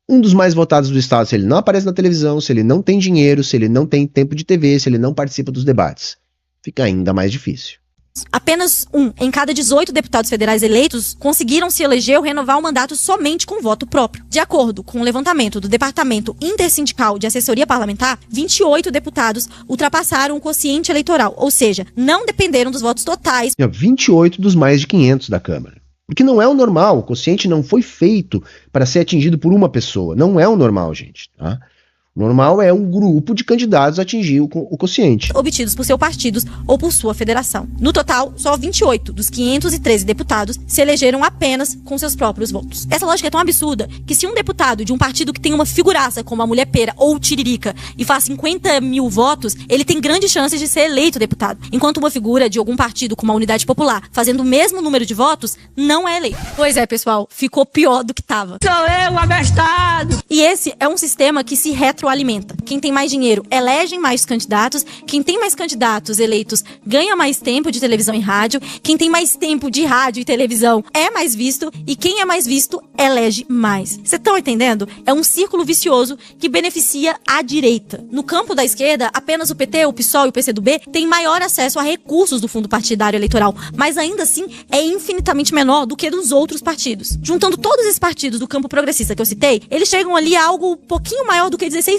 um dos mais votados do estado se ele não aparece na televisão, se ele não tem dinheiro, se ele não tem tempo de TV, se ele não participa dos debates? Fica ainda mais difícil. Apenas um em cada 18 deputados federais eleitos conseguiram se eleger ou renovar o mandato somente com voto próprio. De acordo com o levantamento do Departamento Intersindical de Assessoria Parlamentar, 28 deputados ultrapassaram o quociente eleitoral, ou seja, não dependeram dos votos totais. 28 dos mais de 500 da Câmara. Porque não é o normal, o quociente não foi feito para ser atingido por uma pessoa. Não é o normal, gente, tá? O normal é um grupo de candidatos atingir o quociente. Obtidos por seus partidos ou por sua federação. No total, só 28 dos 513 deputados se elegeram apenas com seus próprios votos. Essa lógica é tão absurda que se um deputado de um partido que tem uma figuraça como a Mulher Pera ou o Tiririca e faz 50 mil votos, ele tem grandes chances de ser eleito deputado. Enquanto uma figura de algum partido como a Unidade Popular, fazendo o mesmo número de votos, não é eleito. Pois é, pessoal, ficou pior do que estava. Sou eu, abestado! E esse é um sistema que se retroalimenta. Quem tem mais dinheiro elege mais candidatos, quem tem mais candidatos eleitos ganha mais tempo de televisão e rádio, quem tem mais tempo de rádio e televisão é mais visto e quem é mais visto elege mais. Vocês estão entendendo? É um círculo vicioso que beneficia a direita. No campo da esquerda, apenas o PT, o PSOL e o PCdoB têm maior acesso a recursos do fundo partidário eleitoral, mas ainda assim é infinitamente menor do que dos outros partidos. Juntando todos esses partidos do campo progressista que eu citei, eles chegam ali a algo um pouquinho maior do que 16%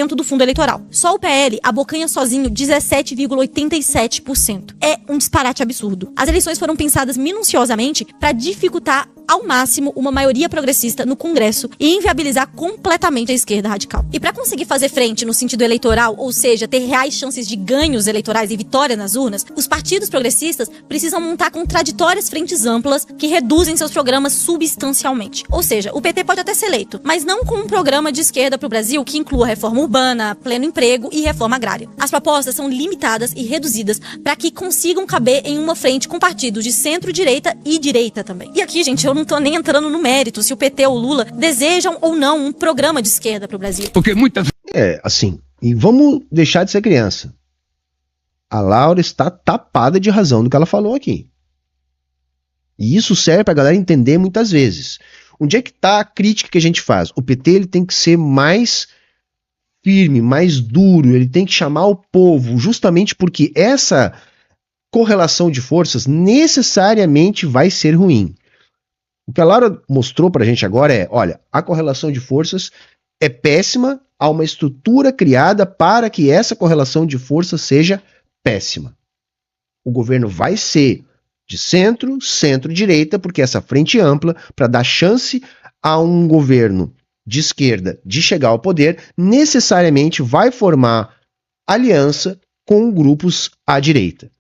do fundo eleitoral. Só o PL abocanha sozinho 17,87%. É um disparate absurdo. As eleições foram pensadas minuciosamente para dificultar ao máximo uma maioria progressista no Congresso e inviabilizar completamente a esquerda radical. E para conseguir fazer frente no sentido eleitoral, ou seja, ter reais chances de ganhos eleitorais e vitória nas urnas, os partidos progressistas precisam montar contraditórias frentes amplas que reduzem seus programas substancialmente. Ou seja, o PT pode até ser eleito, mas não com um programa de esquerda para o Brasil que inclua reforma urbana, pleno emprego e reforma agrária. As propostas são limitadas e reduzidas para que consigam caber em uma frente com partidos de centro-direita e direita também. E aqui, gente, eu não tô nem entrando no mérito se o PT ou o Lula desejam ou não um programa de esquerda para o Brasil. Porque muitas... Assim, e vamos deixar de ser criança. A Laura está tapada de razão do que ela falou aqui. E isso serve pra galera entender muitas vezes. Onde é que tá a crítica que a gente faz? O PT ele tem que ser mais firme, mais duro, ele tem que chamar o povo, justamente porque essa correlação de forças necessariamente vai ser ruim. O que a Laura mostrou pra gente agora é, olha, a correlação de forças é péssima, há uma estrutura criada para que essa correlação de forças seja péssima. O governo vai ser de centro, centro-direita, porque essa frente ampla, para dar chance a um governo de esquerda de chegar ao poder, necessariamente vai formar aliança com grupos à direita.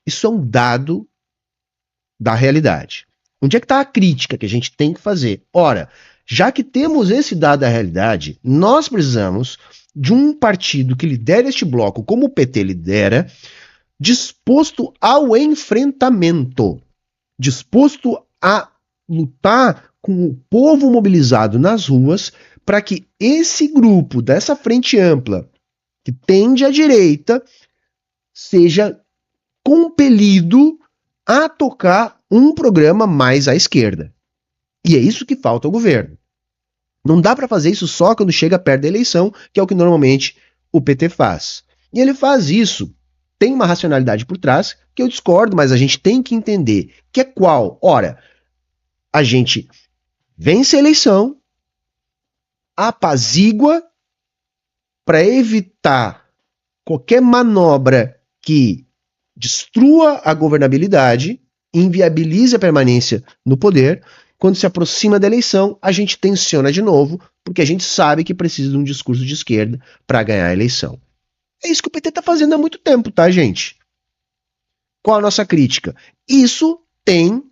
Isso é um dado da realidade. Onde é que está a crítica que a gente tem que fazer? Ora, já que temos esse dado da realidade, nós precisamos de um partido que lidera este bloco, como o PT lidera, disposto ao enfrentamento, disposto a lutar com o povo mobilizado nas ruas para que esse grupo dessa frente ampla, que tende à direita, seja compelido a tocar um programa mais à esquerda. E é isso que falta ao governo. Não dá para fazer isso só quando chega perto da eleição, que é o que normalmente o PT faz. E ele faz isso, tem uma racionalidade por trás, que eu discordo, mas a gente tem que entender que é qual. Ora, a gente vence a eleição, apazigua para evitar qualquer manobra que destrua a governabilidade, inviabilize a permanência no poder. Quando se aproxima da eleição, a gente tensiona de novo, porque a gente sabe que precisa de um discurso de esquerda para ganhar a eleição. É isso que o PT está fazendo há muito tempo, tá, gente? Qual a nossa crítica? Isso tem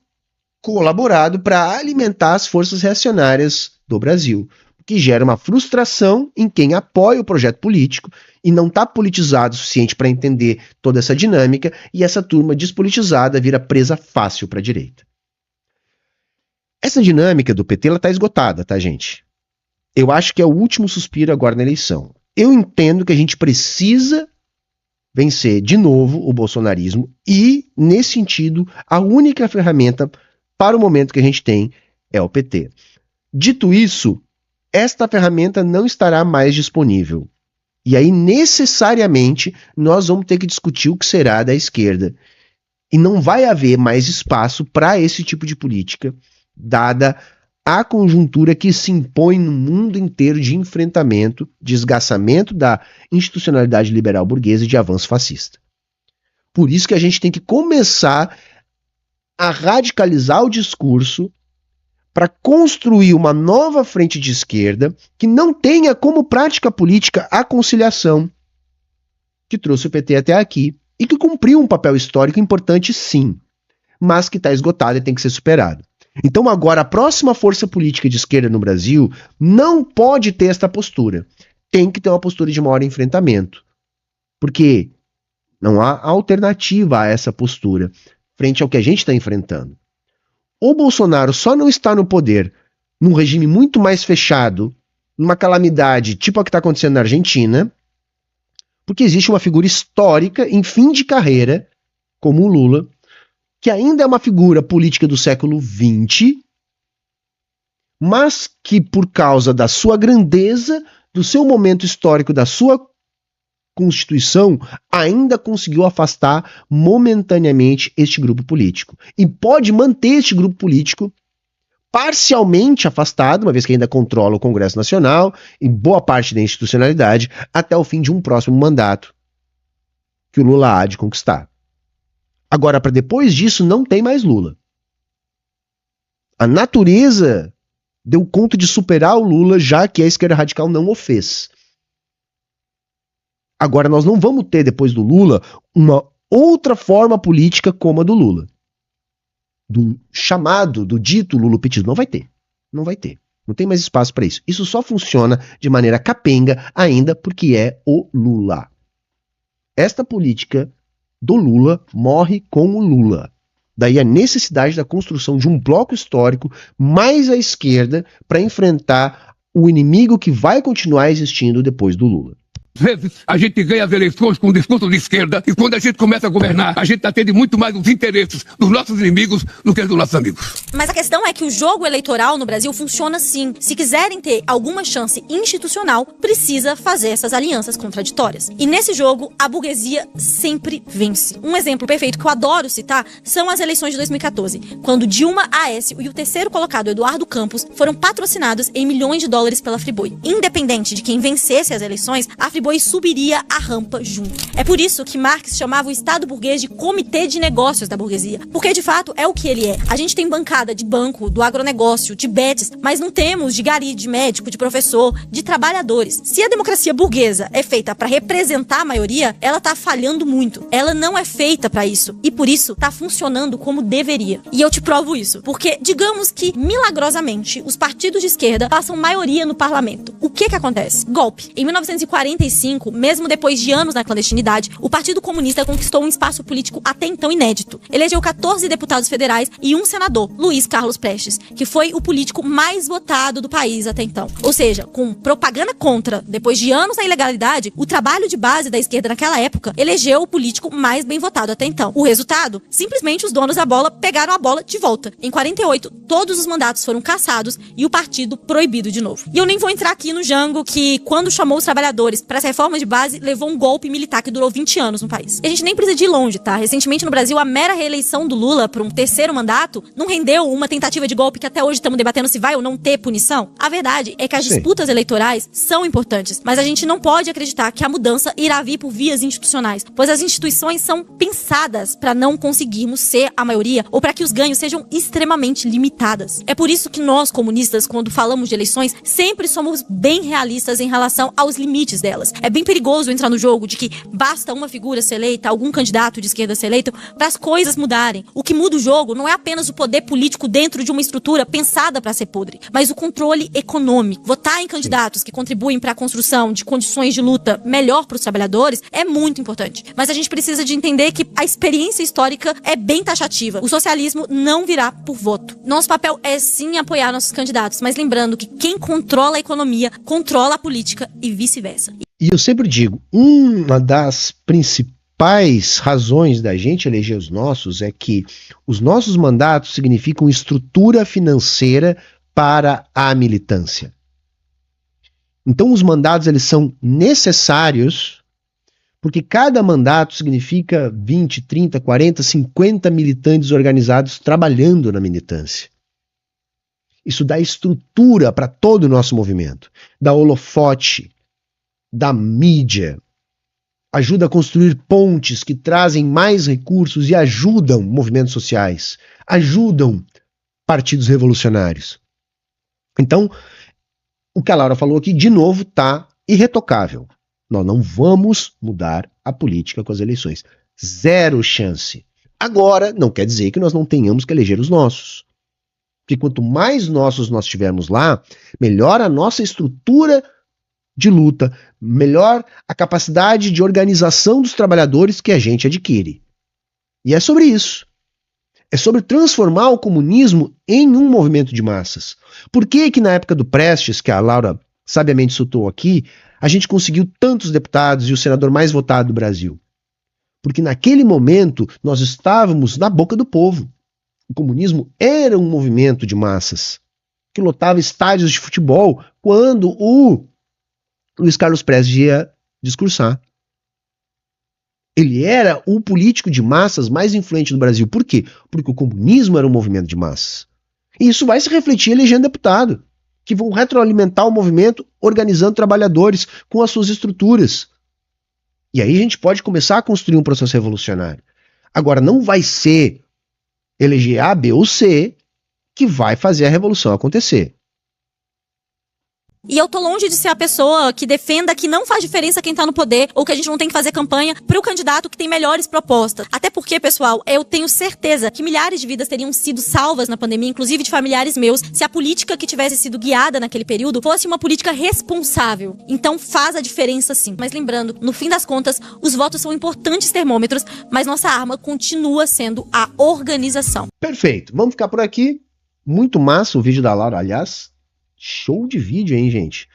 colaborado para alimentar as forças reacionárias do Brasil, que gera uma frustração em quem apoia o projeto político e não está politizado o suficiente para entender toda essa dinâmica, e essa turma despolitizada vira presa fácil para a direita. Essa dinâmica do PT está esgotada, tá, gente? Eu acho que é o último suspiro agora na eleição. Eu entendo que a gente precisa vencer de novo o bolsonarismo e, nesse sentido, a única ferramenta para o momento que a gente tem é o PT. Dito isso, esta ferramenta não estará mais disponível. E aí, necessariamente, nós vamos ter que discutir o que será da esquerda. E não vai haver mais espaço para esse tipo de política, dada a conjuntura que se impõe no mundo inteiro de enfrentamento, de esgaçamento da institucionalidade liberal burguesa e de avanço fascista. Por isso que a gente tem que começar a radicalizar o discurso para construir uma nova frente de esquerda que não tenha como prática política a conciliação, que trouxe o PT até aqui e que cumpriu um papel histórico importante, sim, mas que está esgotado e tem que ser superado. Então agora a próxima força política de esquerda no Brasil não pode ter esta postura. Tem que ter uma postura de maior enfrentamento. Porque não há alternativa a essa postura frente ao que a gente está enfrentando. O Bolsonaro só não está no poder num regime muito mais fechado, numa calamidade tipo a que está acontecendo na Argentina, porque existe uma figura histórica em fim de carreira, como o Lula, que ainda é uma figura política do século XX, mas que por causa da sua grandeza, do seu momento histórico, da sua Constituição, ainda conseguiu afastar momentaneamente este grupo político. E pode manter este grupo político parcialmente afastado, uma vez que ainda controla o Congresso Nacional e boa parte da institucionalidade, até o fim de um próximo mandato que o Lula há de conquistar. Agora, para depois disso, não tem mais Lula. A natureza deu conta de superar o Lula, já que a esquerda radical não o fez. Agora, nós não vamos ter, depois do Lula, uma outra forma política como a do Lula. Do chamado, do dito lulopetismo. Não vai ter. Não vai ter. Não tem mais espaço para isso. Isso só funciona de maneira capenga ainda porque é o Lula. Esta política do Lula morre com o Lula. Daí a necessidade da construção de um bloco histórico mais à esquerda para enfrentar o inimigo que vai continuar existindo depois do Lula. Às vezes a gente ganha as eleições com um discurso de esquerda e quando a gente começa a governar, a gente atende muito mais os interesses dos nossos inimigos do que dos nossos amigos. Mas a questão é que o jogo eleitoral no Brasil funciona assim. Se quiserem ter alguma chance institucional, precisa fazer essas alianças contraditórias. E nesse jogo, a burguesia sempre vence. Um exemplo perfeito que eu adoro citar são as eleições de 2014, quando Dilma, Aécio e o terceiro colocado, Eduardo Campos, foram patrocinados em milhões de dólares pela Friboi. Independente de quem vencesse as eleições, a Friboi subiria a rampa junto. É por isso que Marx chamava o Estado burguês de comitê de negócios da burguesia, porque de fato é o que ele é. A gente tem bancada de banco, do agronegócio, de betes, mas não temos de gari, de médico, de professor, de trabalhadores. Se a democracia burguesa é feita para representar a maioria, ela tá falhando muito. Ela não é feita para isso e por isso tá funcionando como deveria. E eu te provo isso, porque digamos que milagrosamente os partidos de esquerda passam maioria no parlamento. O que acontece? Golpe. Em 1945, mesmo depois de anos na clandestinidade, o Partido Comunista conquistou um espaço político até então inédito. Elegeu 14 deputados federais e um senador, Luiz Carlos Prestes, que foi o político mais votado do país até então. Ou seja, com propaganda contra, depois de anos na ilegalidade, o trabalho de base da esquerda naquela época elegeu o político mais bem votado até então. O resultado? Simplesmente os donos da bola pegaram a bola de volta. Em 48, todos os mandatos foram cassados e o partido proibido de novo. E eu nem vou entrar aqui no Jango que, quando chamou os trabalhadores para essa reforma de base, levou um golpe militar que durou 20 anos no país. E a gente nem precisa de ir longe, tá? Recentemente no Brasil, a mera reeleição do Lula por um terceiro mandato não rendeu uma tentativa de golpe que até hoje estamos debatendo se vai ou não ter punição. A verdade é que as disputas eleitorais são importantes, mas a gente não pode acreditar que a mudança irá vir por vias institucionais, pois as instituições são pensadas para não conseguirmos ser a maioria ou para que os ganhos sejam extremamente limitadas. É por isso que nós, comunistas, quando falamos de eleições, sempre somos bem realistas em relação aos limites delas. É bem perigoso entrar no jogo de que basta uma figura ser eleita, algum candidato de esquerda ser eleito, para as coisas mudarem. O que muda o jogo não é apenas o poder político dentro de uma estrutura pensada para ser podre, mas o controle econômico. Votar em candidatos que contribuem para a construção de condições de luta melhor para os trabalhadores é muito importante. Mas a gente precisa de entender que a experiência histórica é bem taxativa. O socialismo não virá por voto. Nosso papel é sim apoiar nossos candidatos, mas lembrando que quem controla a economia, controla a política e vice-versa. E eu sempre digo, uma das principais razões da gente eleger os nossos é que os nossos mandatos significam estrutura financeira para a militância. Então os mandatos eles são necessários porque cada mandato significa 20, 30, 40, 50 militantes organizados trabalhando na militância. Isso dá estrutura para todo o nosso movimento, dá holofote, da mídia, ajuda a construir pontes que trazem mais recursos e ajudam movimentos sociais, ajudam partidos revolucionários. Então, o que a Laura falou aqui, de novo, está irretocável. Nós não vamos mudar a política com as eleições. Zero chance. Agora, não quer dizer que nós não tenhamos que eleger os nossos. Porque quanto mais nossos nós tivermos lá, melhor a nossa estrutura de luta, melhor a capacidade de organização dos trabalhadores que a gente adquire. E é sobre isso. É sobre transformar o comunismo em um movimento de massas. Por que na época do Prestes, que a Laura sabiamente citou aqui, a gente conseguiu tantos deputados e o senador mais votado do Brasil? Porque naquele momento nós estávamos na boca do povo. O comunismo era um movimento de massas que lotava estádios de futebol quando o Luiz Carlos Prestes ia discursar. Ele era o político de massas mais influente do Brasil. Por quê? Porque o comunismo era um movimento de massas. E isso vai se refletir elegendo deputado, que vão retroalimentar o movimento organizando trabalhadores com as suas estruturas. E aí a gente pode começar a construir um processo revolucionário. Agora, não vai ser eleger A, B ou C que vai fazer a revolução acontecer. E eu tô longe de ser a pessoa que defenda que não faz diferença quem tá no poder ou que a gente não tem que fazer campanha pro candidato que tem melhores propostas. Até porque, pessoal, eu tenho certeza que milhares de vidas teriam sido salvas na pandemia, inclusive de familiares meus, se a política que tivesse sido guiada naquele período fosse uma política responsável. Então faz a diferença sim. Mas lembrando, no fim das contas, os votos são importantes termômetros, mas nossa arma continua sendo a organização. Perfeito. Vamos ficar por aqui. Muito massa o vídeo da Laura, aliás. Show de vídeo, hein, gente?